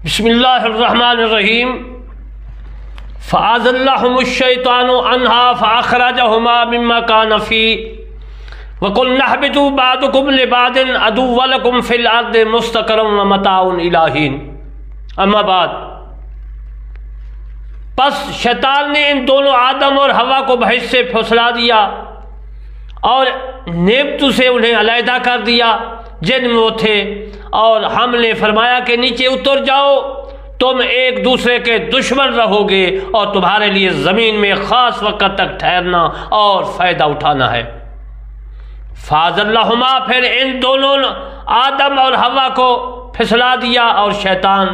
بسم اللہ الرحمن الرحیم فَأَزَلَّهُمُ الشَّيْطَانُ عَنْهَا فَأَخْرَجَهُمَا مِمَّا كَانَ فِيهِ وَقُلْنَا اهْبِطُوا بَعْضُكُمْ لِبَعْضٍ عَدُوٌّ لَكُمْ فِي الْأَرْضِ مُسْتَقَرٌّ وَمَتَاعٌ إِلَىٰ حِینٍ۔ اما بعد، پس شیطان نے ان دونوں آدم اور حوا کو بحث سے پھسلا دیا اور نعمتوں سے انہیں علیحدہ کر دیا جن میں وہ تھے، اور ہم نے فرمایا کہ نیچے اتر جاؤ، تم ایک دوسرے کے دشمن رہو گے اور تمہارے لیے زمین میں خاص وقت تک ٹھہرنا اور فائدہ اٹھانا ہے۔ فَأَزَلَّهُمَا، پھر ان دونوں آدم اور حوا کو پھسلا دیا، اور شیطان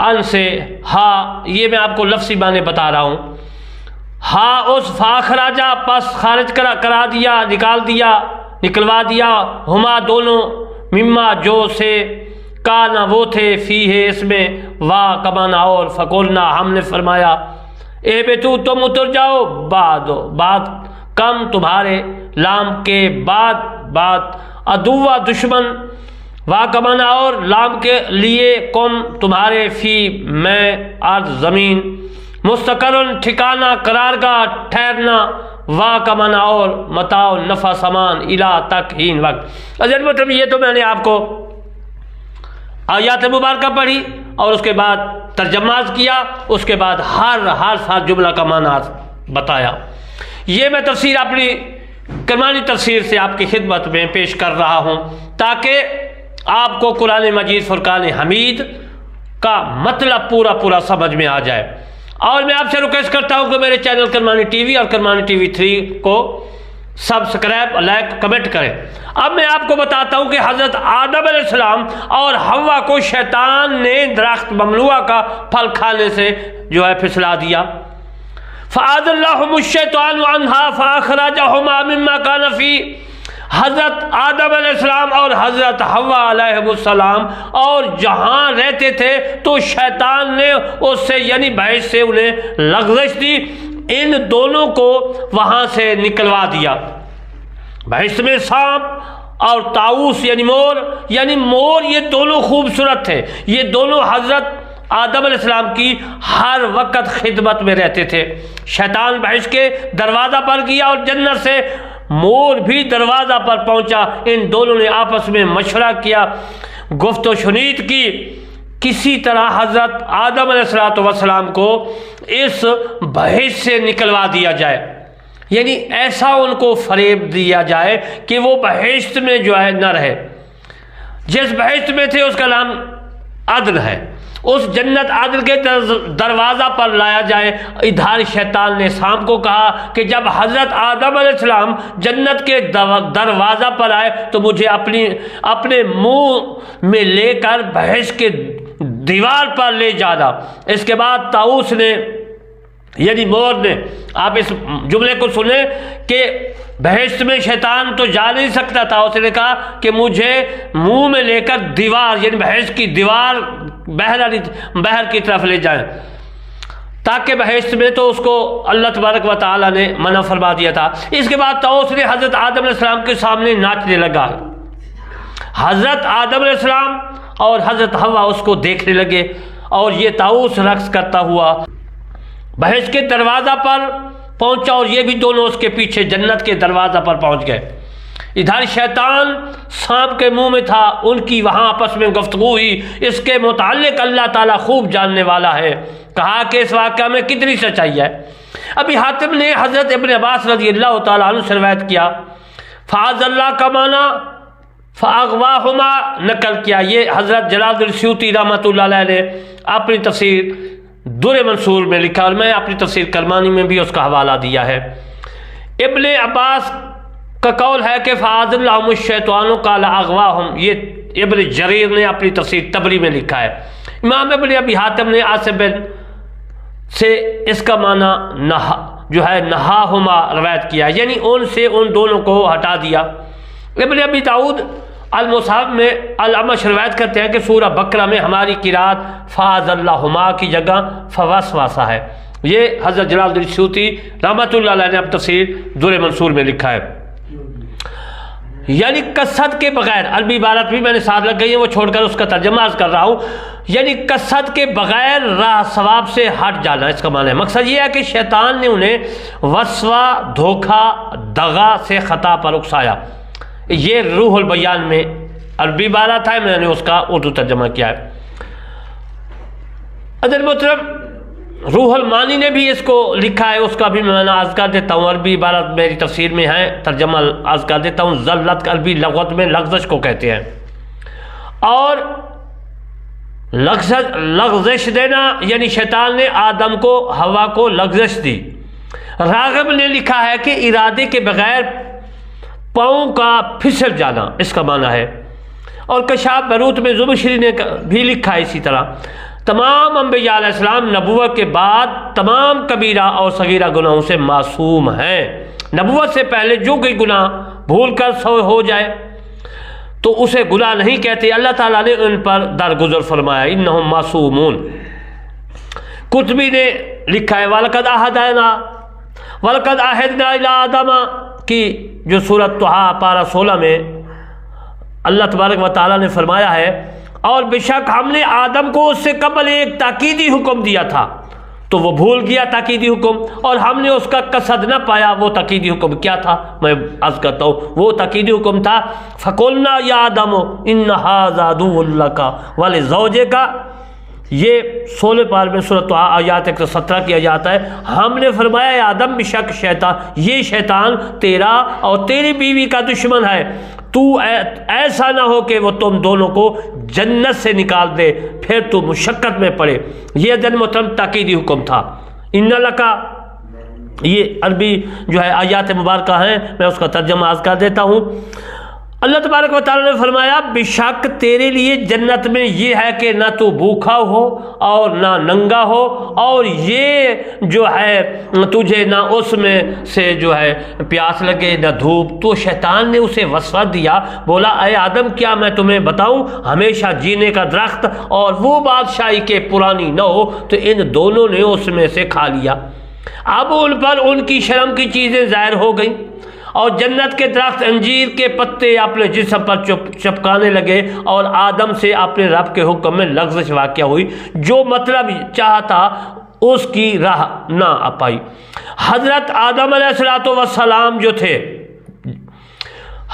ان سے یہ میں آپ کو لفظی معنی بتا رہا ہوں، اس فاخراجہ، پس خارج کرا دیا، نکلوا دیا، ہما دونوں، مما جو سے، کانا وہ تھے، فی ہے اس میں، وا کمانا اور، فقولنا ہم نے فرمایا، اے بیتو تم اتر جاؤ، بعد کم تمہارے، لام کے بعد عدوہ دشمن، وا کمانا اور، لام کے لیے، کم تمہارے، فی میں ارض زمین، مستقرن ٹھکانہ، قرارگاہ، ٹھہرنا، وا کمانا اور، متاع نفع سامان، الہ تک، ہین وقت۔ اجل مطلب یہ تو میں نے آپ کو آیات مبارکہ پڑھی اور اس کے بعد ترجمہ کیا، اس کے بعد ہر جملہ کا معنی بتایا۔ یہ میں تفسیر اپنی کرمانی تفسیر سے آپ کی خدمت میں پیش کر رہا ہوں تاکہ آپ کو قرآن مجید فرقان حمید کا مطلب پورا سمجھ میں آ جائے۔ اور میں آپ سے ریکویسٹ کرتا ہوں کہ میرے چینل کرمانی ٹی وی اور کرمانی ٹی وی 3 کو سبسکرائب، لائک، کمنٹ کریں۔ اب میں آپ کو بتاتا ہوں کہ حضرت آدم علیہ السلام اور حوا کو شیطان نے درخت ممنوعہ کا پھل کھانے سے جو ہے پھسلا دیا۔ فَأَزَلَّهُمُ الشَّيْطَانُ عَنْهَا فَأَخْرَجَهُمَا مِمَّا كَانَ فِيهِ، حضرت آدم علیہ السلام اور حضرت حوا علیہ السلام اور جہاں رہتے تھے تو شیطان نے اس سے یعنی بحث سے انہیں لغزش دی، ان دونوں کو وہاں سے نکلوا دیا۔ بحث میں سانپ اور طاؤس یعنی مور یہ دونوں خوبصورت تھے، یہ دونوں حضرت آدم علیہ السلام کی ہر وقت خدمت میں رہتے تھے۔ شیطان بحث کے دروازہ پر گیا اور جنت سے مور بھی دروازہ پر پہنچا، ان دونوں نے آپس میں مشورہ کیا، گفت و شنید کی، کسی طرح حضرت آدم علیہ السلام کو اس بحث سے نکلوا دیا جائے، یعنی ایسا ان کو فریب دیا جائے کہ وہ بحث میں جو ہے نہ رہے۔ جس بحث میں تھے اس کا نام عدل ہے، اس جنت عدل کے دروازہ پر لایا جائے۔ ادھر شیطان نے سانپ کو کہا کہ جب حضرت آدم علیہ السلام جنت کے دروازہ پر آئے تو مجھے اپنے منہ میں لے کر بحث کے دیوار پر لے جانا۔ اس کے بعد طاؤس نے یعنی مور نے، آپ اس جملے کو سنیں کہ بحث میں شیطان تو جا نہیں سکتا تھا، اس نے کہا کہ مجھے منہ میں لے کر دیوار یعنی بحث کی دیوار بحر کی طرف لے جائیں، تاکہ بحث میں تو اس کو اللہ تبارک و تعالی نے منع فرما دیا تھا۔ اس کے بعد طاؤس نے حضرت آدم علیہ السلام کے سامنے ناچنے لگا، حضرت آدم علیہ السلام اور حضرت حوا اس کو دیکھنے لگے، اور یہ طاؤس رقص کرتا ہوا بحث کے دروازہ پر پہنچا، اور یہ بھی دونوں اس کے پیچھے جنت کے دروازہ پر پہنچ گئے۔ ادھر شیطان سانپ کے منہ میں تھا، ان کی وہاں آپس میں گفتگو ہوئی، اس کے متعلق اللہ تعالیٰ خوب جاننے والا ہے۔ کہا کہ اس واقعہ میں کتنی سچائی ہے۔ ابھی حاتم نے حضرت ابن عباس رضی اللہ تعالیٰ عنہ سے روایت کیا، فَأَزَلَّا کا معنی فَأَغْوَاهُمَا نقل کیا۔ یہ حضرت جلال الدین سیوطی رحمۃ اللہ علیہ نے اپنی تفسیر در منصور میں لکھا، اور میں اپنی تفسیر کرمانی میں بھی اس کا حوالہ دیا ہے۔ ابن عباس کا قول ہے کہ فَأَزَلَّهُمُ الشَّيْطَانُ قَالَ أَغْوَاهُمْ، یہ ابن جریر نے اپنی تفسیر تبری میں لکھا ہے۔ امام ابن ابی حاتم نے عاصم بن سے اس کا معنی نہاہما روایت کیا، یعنی ان سے ان دونوں کو ہٹا دیا۔ ابن ابی داؤد المصحف میں الاعمش روایت کرتے ہیں کہ سورہ بقرہ میں ہماری قرات فَأَزَلَّهُمَا کی جگہ فَوَسْوَسَ ہے۔ یہ حضرت جلال الدین سیوطی رحمۃ اللہ علیہ نے اب تفسیر در منصور میں لکھا ہے۔ یعنی کثرت کے بغیر، عربی عبارت بھی میں نے ساتھ لگ گئی ہے وہ چھوڑ کر اس کا ترجمہ عرض کر رہا ہوں، یعنی کثرت کے بغیر راہ ثواب سے ہٹ جانا، اس کا معنی ہے۔ مقصد یہ ہے کہ شیطان نے انہیں وسوسہ، دھوکہ، دغا سے خطا پر اکسایا۔ یہ روح البیان میں عربی عبارت ہے، میں نے اس کا اردو ترجمہ کیا ہے۔ عزیز محترم، روح المانی نے بھی اس کو لکھا ہے، اس کا بھی میں عرض کر دیتا ہوں، عربی عبارت میری تفسیر میں ہے، ترجمہ عرض کر دیتا ہوں۔ ذلت عربی لغت میں لغزش کو کہتے ہیں، اور لغزش دینا یعنی شیطان نے آدم کو، ہوا کو لغزش دی۔ راغب نے لکھا ہے کہ ارادے کے بغیر پاؤں کا پھسل جانا، اس کا معنی ہے۔ اور کشاف بیروت میں زمخشری نے بھی لکھا ہے اسی طرح۔ تمام انبیاء علیہ السلام نبوت کے بعد تمام کبیرہ اور صغیرہ گناہوں سے معصوم ہیں۔ نبوت سے پہلے جو کوئی گناہ بھول کر ہو جائے تو اسے گناہ نہیں کہتے، اللہ تعالیٰ نے ان پر درگزر فرمایا، انہم معصومون۔ قرطبی نے لکھا ہے وَلَقَدْ عَهِدْنَا إِلَىٰ آدَمَ کی جو سورۃ طٰہٰ پارہ 16 میں اللہ تبارک و تعالیٰ نے فرمایا ہے، اور بے شک ہم نے آدم کو اس سے قبل ایک تاکیدی حکم دیا تھا تو وہ بھول گیا تاکیدی حکم، اور ہم نے اس کا قصد نہ پایا۔ وہ تاکیدی حکم کیا تھا میں عرض کرتا ہوں، وہ تاکیدی حکم تھا فَقُلْنَا يَا آدَمُ إِنَّ هَٰذَا عَدُوٌّ لَكَ وَلِزَوْجِكَ، یہ 16 پارے میں سورۃ طٰہٰ آیات 117 کی آیات ہے۔ ہم نے فرمایا اے آدم بے شک یہ شیطان تیرا اور تیری بیوی کا دشمن ہے، تو ایسا نہ ہو کہ وہ تم دونوں کو جنت سے نکال دے پھر تو مشقت میں پڑے۔ یہ عزیز محترم تاکیدی حکم تھا۔ ان لکا، یہ عربی جو ہے آیات مبارکہ ہیں، میں اس کا ترجمہ عرض کر دیتا ہوں۔ اللہ تبارک و تعالیٰ نے فرمایا بے شک تیرے لیے جنت میں یہ ہے کہ نہ تو بھوکا ہو اور نہ ننگا ہو، اور یہ جو ہے تجھے نہ اس میں سے جو ہے پیاس لگے نہ دھوپ۔ تو شیطان نے اسے وسوسہ دیا، بولا اے آدم کیا میں تمہیں بتاؤں ہمیشہ جینے کا درخت اور وہ بادشاہی کے پرانی نہ ہو؟ تو ان دونوں نے اس میں سے کھا لیا۔ اب ان پر ان کی شرم کی چیزیں ظاہر ہو گئیں، اور جنت کے درخت انجیر کے پتے اپنے جسم پر چپکانے لگے، اور آدم سے اپنے رب کے حکم میں لغزش واقع ہوئی، جو مطلب چاہتا اس کی راہ نہ پائی۔ حضرت آدم علیہ السلام جو تھے،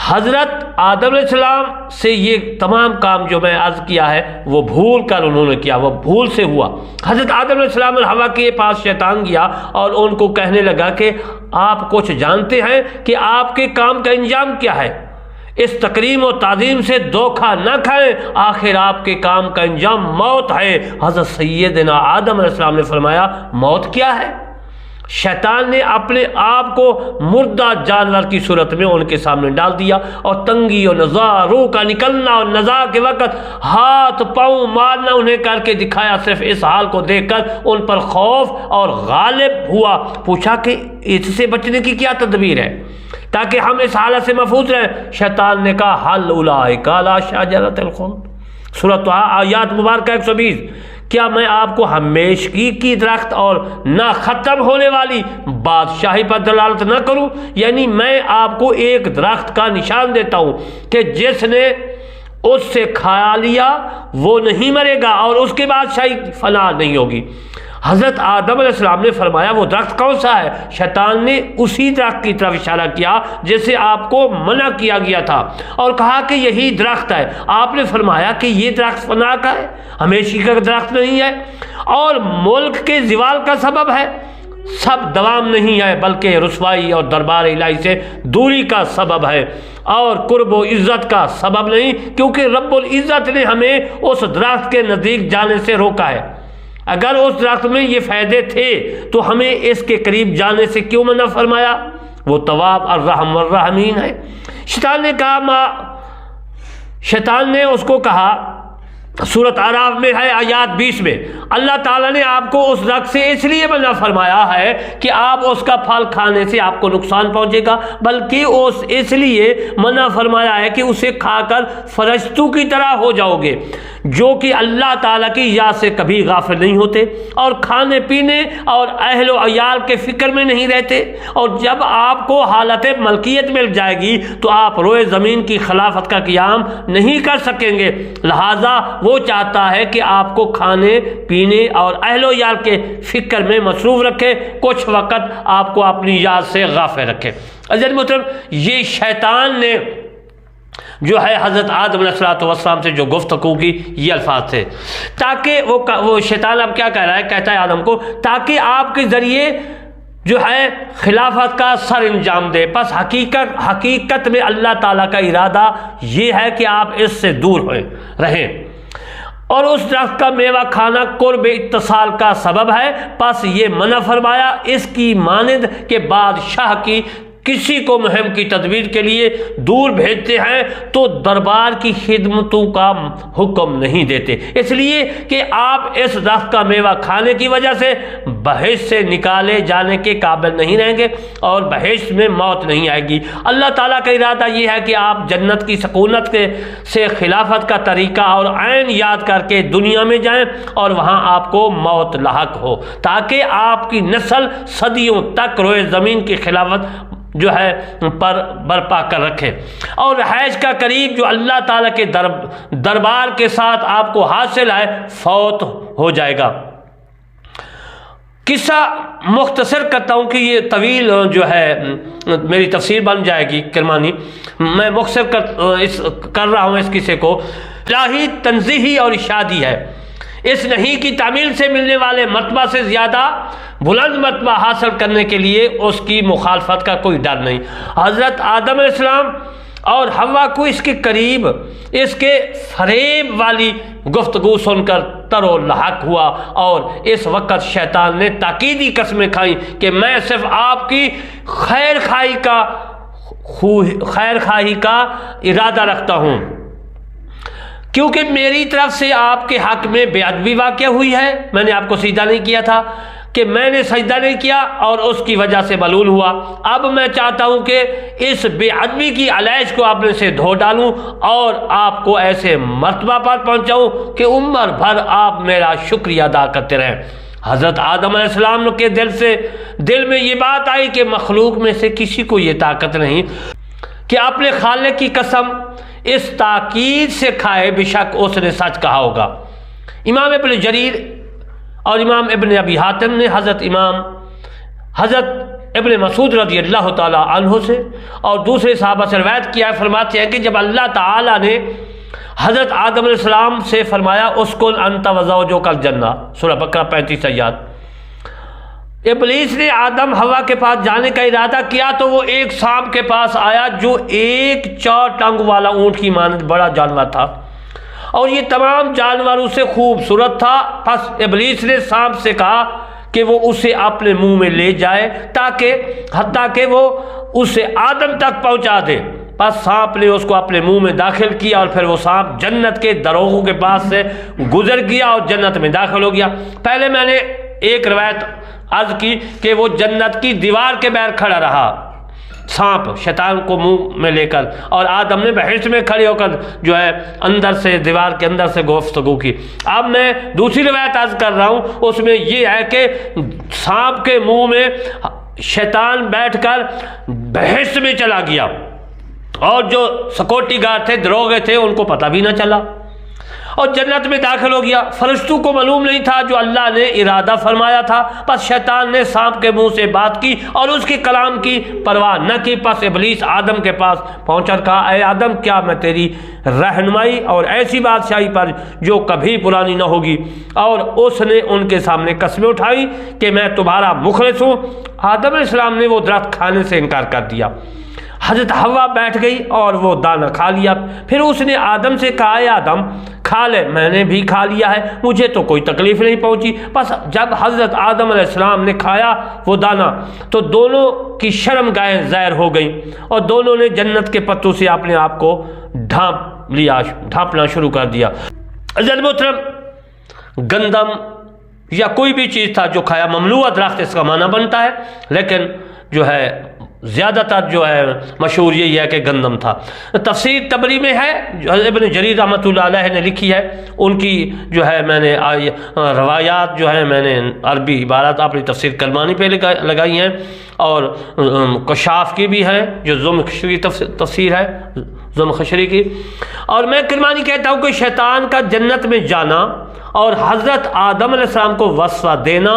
حضرت آدم علیہ السلام سے یہ تمام کام جو میں عرض کیا ہے وہ بھول کر انہوں نے کیا، وہ بھول سے ہوا۔ حضرت آدم علیہ السلام اور حوا کے پاس شیطان گیا اور ان کو کہنے لگا کہ آپ کچھ جانتے ہیں کہ آپ کے کام کا انجام کیا ہے؟ اس تکریم و تعظیم سے دھوکہ نہ کھائیں، آخر آپ کے کام کا انجام موت ہے۔ حضرت سیدنا آدم علیہ السلام نے فرمایا موت کیا ہے؟ شیطان نے اپنے آپ کو مردہ جانور کی صورت میں ان کے سامنے ڈال دیا، اور تنگی اور نزا، روح کا نکلنا اور نزا کے وقت ہاتھ پاؤں مارنا انہیں کر کے دکھایا۔ صرف اس حال کو دیکھ کر ان پر خوف اور غالب ہوا۔ پوچھا کہ اس سے بچنے کی کیا تدبیر ہے تاکہ ہم اس حالت سے محفوظ رہیں؟ شیطان نے کہا حل اولئک علی شجرۃ الخلد، سورۃ طٰہٰ آیات مبارکہ 120۔ کیا میں آپ کو ہمیشگی کی درخت اور نہ ختم ہونے والی بادشاہی پر دلالت نہ کروں؟ یعنی میں آپ کو ایک درخت کا نشان دیتا ہوں کہ جس نے اس سے کھا لیا وہ نہیں مرے گا اور اس کے بعد شاہی فنا نہیں ہوگی۔ حضرت آدم علیہ السلام نے فرمایا وہ درخت کون سا ہے؟ شیطان نے اسی درخت کی طرف اشارہ کیا جسے آپ کو منع کیا گیا تھا، اور کہا کہ یہی درخت ہے۔ آپ نے فرمایا کہ یہ درخت فنا کا ہے، ہمیشہ کا درخت نہیں ہے، اور ملک کے زوال کا سبب ہے، سب دوام نہیں ہے بلکہ رسوائی اور دربار الہی سے دوری کا سبب ہے، اور قرب و عزت کا سبب نہیں، کیونکہ رب العزت نے ہمیں اس درخت کے نزدیک جانے سے روکا ہے۔ اگر اس درخت میں یہ فائدے تھے تو ہمیں اس کے قریب جانے سے کیوں منع فرمایا؟ وہ تواب الرحم الرحمین ہے۔ شیطان نے اس کو کہا سورۃ اعراف میں ہے آیات 20 میں، اللہ تعالیٰ نے آپ کو اس درخت سے اس لیے منع فرمایا ہے کہ آپ اس کا پھل کھانے سے آپ کو نقصان پہنچے گا، بلکہ اس لیے منع فرمایا ہے کہ اسے کھا کر فرشتوں کی طرح ہو جاؤ گے جو کہ اللہ تعالیٰ کی یاد سے کبھی غافل نہیں ہوتے اور کھانے پینے اور اہل و عیال کے فکر میں نہیں رہتے، اور جب آپ کو حالت ملکیت مل جائے گی تو آپ روئے زمین کی خلافت کا قیام نہیں کر سکیں گے، لہذا وہ چاہتا ہے کہ آپ کو کھانے پینے اور اہل و عیال کے فکر میں مصروف رکھے، کچھ وقت آپ کو اپنی یاد سے غافل رکھے۔ عزیز محترم، یہ شیطان نے جو ہے حضرت آدم علیہ السلام سے جو گفتگو کی، یہ الفاظ تھے، تاکہ وہ شیطان اب کیا کہہ رہا ہے، کہتا ہے آدم کو تاکہ آپ کے ذریعے جو ہے خلافت کا سر انجام دے، پس حقیقت میں اللہ تعالیٰ کا ارادہ یہ ہے کہ آپ اس سے دور رہیں، اور اس درخت کا میوہ کھانا قرب اتصال کا سبب ہے، پس یہ منع فرمایا اس کی مانند کہ بادشاہ کی کسی کو مہم کی تدبیر کے لیے دور بھیجتے ہیں تو دربار کی خدمتوں کا حکم نہیں دیتے، اس لیے کہ آپ اس درخت کا میوہ کھانے کی وجہ سے بہشت سے نکالے جانے کے قابل نہیں رہیں گے اور بہشت میں موت نہیں آئے گی۔ اللہ تعالیٰ کا ارادہ یہ ہے کہ آپ جنت کی سکونت سے خلافت کا طریقہ اور عین یاد کر کے دنیا میں جائیں اور وہاں آپ کو موت لاحق ہو، تاکہ آپ کی نسل صدیوں تک روئے زمین کی خلافت جو ہے پر برپا کر رکھے، اور رہائش کا قریب جو اللہ تعالیٰ کے دربار کے ساتھ آپ کو حاصل ہے فوت ہو جائے گا۔ قصہ مختصر کرتا ہوں کہ یہ طویل جو ہے میری تفسیر بن جائے گی کرمانی، میں مختصر کر رہا ہوں اس قصے کو۔ الہی تنزیہی اور ارشادی ہے، اس نہیں کی تعمیل سے ملنے والے مرتبہ سے زیادہ بلند مرتبہ حاصل کرنے کے لیے اس کی مخالفت کا کوئی ڈر نہیں۔ حضرت آدم علیہ السلام اور حوا کو اس کے قریب اس کے فریب والی گفتگو سن کر تر و لحق ہوا، اور اس وقت شیطان نے تاکیدی قسمیں کھائیں کہ میں صرف آپ کی خیر خواہی کا ارادہ رکھتا ہوں، کیونکہ میری طرف سے آپ کے حق میں بے ادبی واقع ہوئی ہے، میں نے آپ کو سجدہ نہیں کیا تھا کہ میں نے سجدہ نہیں کیا اور اس کی وجہ سے ملعون ہوا، اب میں چاہتا ہوں کہ اس بے ادبی کی علائش کو اپنے سے دھو ڈالوں اور آپ کو ایسے مرتبہ پر پہنچاؤں کہ عمر بھر آپ میرا شکریہ ادا کرتے رہیں۔ حضرت آدم علیہ السلام کے دل میں یہ بات آئی کہ مخلوق میں سے کسی کو یہ طاقت نہیں کہ اپنے خالق کی قسم اس تاکید سے کھائے، بے شک اس نے سچ کہا ہوگا۔ امام ابن جریر اور امام ابن ابی حاتم نے حضرت ابن مسعود رضی اللہ تعالی عنہ سے اور دوسرے صحابہ سے روایت کیا ہے، فرماتے ہیں کہ جب اللہ تعالی نے حضرت آدم علیہ السلام سے فرمایا اسکن انت وزوجک الجنہ، سورہ بقرہ 35 آیات، ابلیس نے آدم حوا کے پاس جانے کا ارادہ کیا تو وہ ایک سانپ کے پاس آیا جو ایک 4 ٹنگ والا اونٹ کی مانند بڑا جانور تھا، اور یہ تمام جانوروں سے خوبصورت تھا۔ پس ابلیس نے سانپ سے کہا کہ وہ اسے اپنے منہ میں لے جائے حتیٰ کہ وہ اسے آدم تک پہنچا دے۔ پس سانپ نے اس کو اپنے منہ میں داخل کیا اور پھر وہ سانپ جنت کے دروغوں کے پاس سے گزر گیا اور جنت میں داخل ہو گیا۔ پہلے میں نے ایک روایت عرض کی کہ وہ جنت کی دیوار کے بغیر کھڑا رہا سانپ شیطان کو منہ میں لے کر، اور آدم نے بہشت میں کھڑے ہو کر جو ہے اندر سے دیوار کے اندر سے گفتگو کی۔ اب میں دوسری روایت عرض کر رہا ہوں، اس میں یہ ہے کہ سانپ کے منہ میں شیطان بیٹھ کر بہشت میں چلا گیا، اور جو سیکورٹی گارڈ تھے، دروغے تھے، ان کو پتہ بھی نہ چلا، اور جنت میں داخل ہو گیا۔ فرشتوں کو معلوم نہیں تھا جو اللہ نے ارادہ فرمایا تھا، پس شیطان نے سانپ کے منہ سے بات کی اور اس کے کلام کی پرواہ نہ کی۔ پس ابلیس آدم کے پاس پہنچ کر کہا، اے آدم، کیا میں تیری رہنمائی اور ایسی بادشاہی پر جو کبھی پرانی نہ ہوگی؟ اور اس نے ان کے سامنے قسمیں اٹھائی کہ میں تمہارا مخلص ہوں۔ آدم علیہ السلام نے وہ درخت کھانے سے انکار کر دیا۔ حضرت حوا بیٹھ گئی اور وہ دانہ کھا لیا۔ پھر اس نے آدم سے کہا، اے آدم، کھا لے، میں نے بھی کھا لیا ہے، مجھے تو کوئی تکلیف نہیں پہنچی۔ بس جب حضرت آدم علیہ السلام نے کھایا وہ دانہ تو دونوں کی شرم گاہیں ظاہر ہو گئیں، اور دونوں نے جنت کے پتوں سے اپنے آپ کو ڈھانپنا شروع کر دیا۔ عزیز محترم، گندم یا کوئی بھی چیز تھا جو کھایا، مملوء درخت اس کا معنی بنتا ہے، لیکن جو ہے زیادہ تر جو ہے مشہور یہی ہے کہ گندم تھا۔ تفسیر طبری میں ہے، ابن جریر رحمۃ اللہ علیہ نے لکھی ہے، ان کی جو ہے میں نے روایات جو ہیں میں نے عربی عبارات اپنی تفسیر کلمانی پہ لگائی ہیں، اور کشاف کی بھی ہے جو زمخشری تفسیر ہے، زمخشری کی۔ اور میں کرمانی کہتا ہوں کہ شیطان کا جنت میں جانا اور حضرت آدم علیہ السلام کو وسوسہ دینا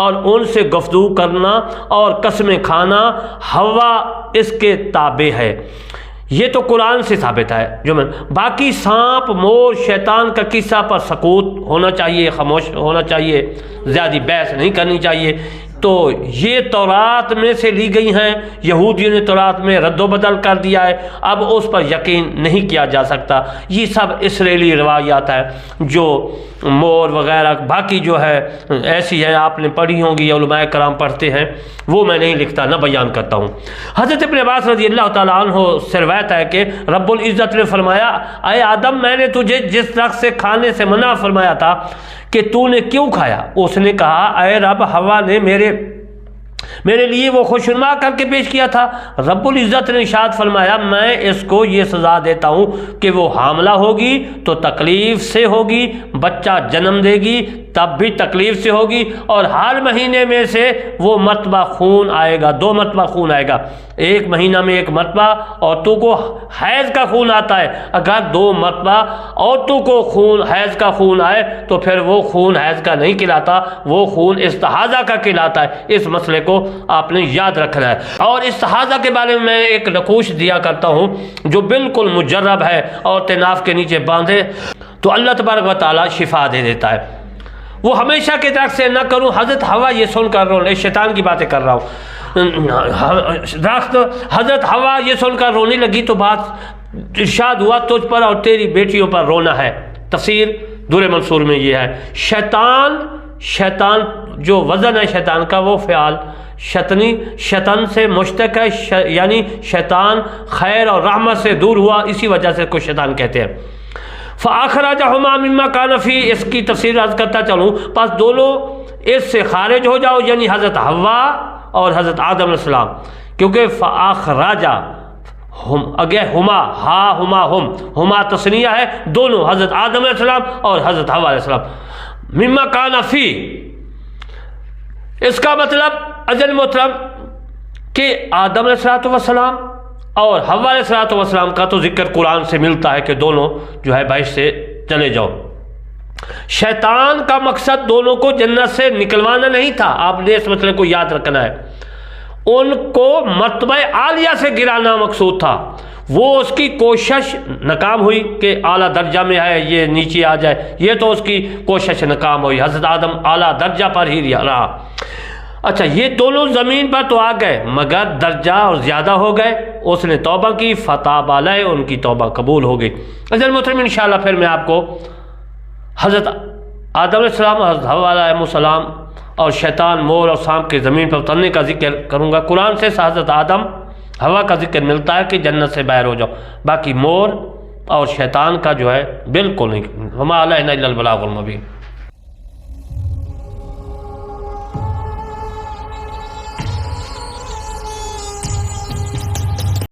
اور ان سے گفتگو کرنا اور قسمیں کھانا، حوا اس کے تابع ہے، یہ تو قرآن سے ثابت ہے۔ جو میں باقی سانپ، مور، شیطان کا قصہ پر سکوت ہونا چاہیے، خاموش ہونا چاہیے، زیادہ بحث نہیں کرنی چاہیے۔ تو یہ تورات میں سے لی گئی ہیں، یہودیوں نے تورات میں رد و بدل کر دیا ہے، اب اس پر یقین نہیں کیا جا سکتا۔ یہ سب اسرائیلی روایات ہیں جو مور وغیرہ باقی جو ہے ایسی ہیں، آپ نے پڑھی ہوں گی، علماء کرام پڑھتے ہیں، وہ میں نہیں لکھتا نہ بیان کرتا ہوں۔ حضرت ابن عباس رضی اللہ تعالیٰ عنہ سے روایت ہے کہ رب العزت نے فرمایا، اے آدم، میں نے تجھے جس درخت سے کھانے سے منع فرمایا تھا کہ تو نے کیوں کھایا؟ اس نے کہا، اے رب، ہوا نے میرے لیے وہ خوشنما کر کے پیش کیا تھا۔ رب العزت نے ارشاد فرمایا، میں اس کو یہ سزا دیتا ہوں کہ وہ حاملہ ہوگی تو تکلیف سے ہوگی، بچہ جنم دے گی تب بھی تکلیف سے ہوگی، اور ہر مہینے میں سے وہ مرتبہ خون آئے گا، 2 مرتبہ خون آئے گا، ایک مہینہ میں 1 مرتبہ۔ عورتوں کو حیض کا خون آتا ہے، اگر 2 مرتبہ عورتوں کو حیض کا خون آئے تو پھر وہ خون حیض کا نہیں کہلاتا، وہ خون استحاضہ کا کہلاتا ہے۔ اس مسئلے کو آپ نے یاد رکھنا ہے۔ اور استحاضہ کے بارے میں ایک نقوش دیا کرتا ہوں جو بالکل مجرب ہے، اور ناف کے نیچے باندھے تو اللہ تبارک و تعالیٰ شفا دے دیتا ہے۔ وہ ہمیشہ کے درخت سے نہ کروں، حضرت ہوا یہ سن کر رونے، شیطان کی باتیں کر رہا ہوں، درخت حضرت ہوا یہ سن کر رونے لگی تو بات ارشاد ہوا، تجھ پر اور تیری بیٹیوں پر رونا ہے۔ تفسیر دور منصور میں یہ ہے، شیطان جو وزن ہے شیطان کا، وہ فعال شیطان سے مشتق ہے، یعنی شیطان خیر اور رحمت سے دور ہوا، اسی وجہ سے کو شیطان کہتے ہیں۔ فَأَخْرَجَهُمَا مِمَّا كَانَ فِيهِ، اس کی تفسیر عرض کرتا چلوں، پس دونوں اس سے خارج ہو جاؤ، یعنی حضرت حوا اور حضرت آدم علیہ السلام، کیونکہ فَأَخْرَجَ اگے ہما تثنیہ ہے، دونوں حضرت آدم علیہ السلام اور حضرت حوا علیہ السلام، مِمَّا كَانَ فِيهِ، اس کا مطلب عزیز محترم کہ آدم علیہ السلام اور حوا علیہ السلام کا تو ذکر قرآن سے ملتا ہے کہ دونوں جو ہے بہشت سے چلے جاؤ۔ شیطان کا مقصد دونوں کو جنت سے نکلوانا نہیں تھا، آپ نے اس مسئلے کو یاد رکھنا ہے، ان کو مرتبہ عالیہ سے گرانا مقصود تھا۔ وہ اس کی کوشش ناکام ہوئی کہ اعلیٰ درجہ میں ہے یہ نیچے آ جائے، یہ تو اس کی کوشش ناکام ہوئی، حضرت آدم اعلیٰ درجہ پر ہی رہا۔ اچھا، یہ دونوں زمین پر تو آ گئے مگر درجہ اور زیادہ ہو گئے، اس نے توبہ کی، فتاب علیہ، ان کی توبہ قبول ہو گئی۔ عزیز محترم، انشاءاللہ پھر میں آپ کو حضرت آدم علیہ السلام، حضرت حوا علیہ السلام اور شیطان، مور اور سانپ کے زمین پر اترنے کا ذکر کروں گا۔ قرآن سے حضرت آدم حوا کا ذکر ملتا ہے کہ جنت سے باہر ہو جاؤ، باقی مور اور شیطان کا جو ہے بالکل نہیں۔ وما علینا الا البلاغ المبین۔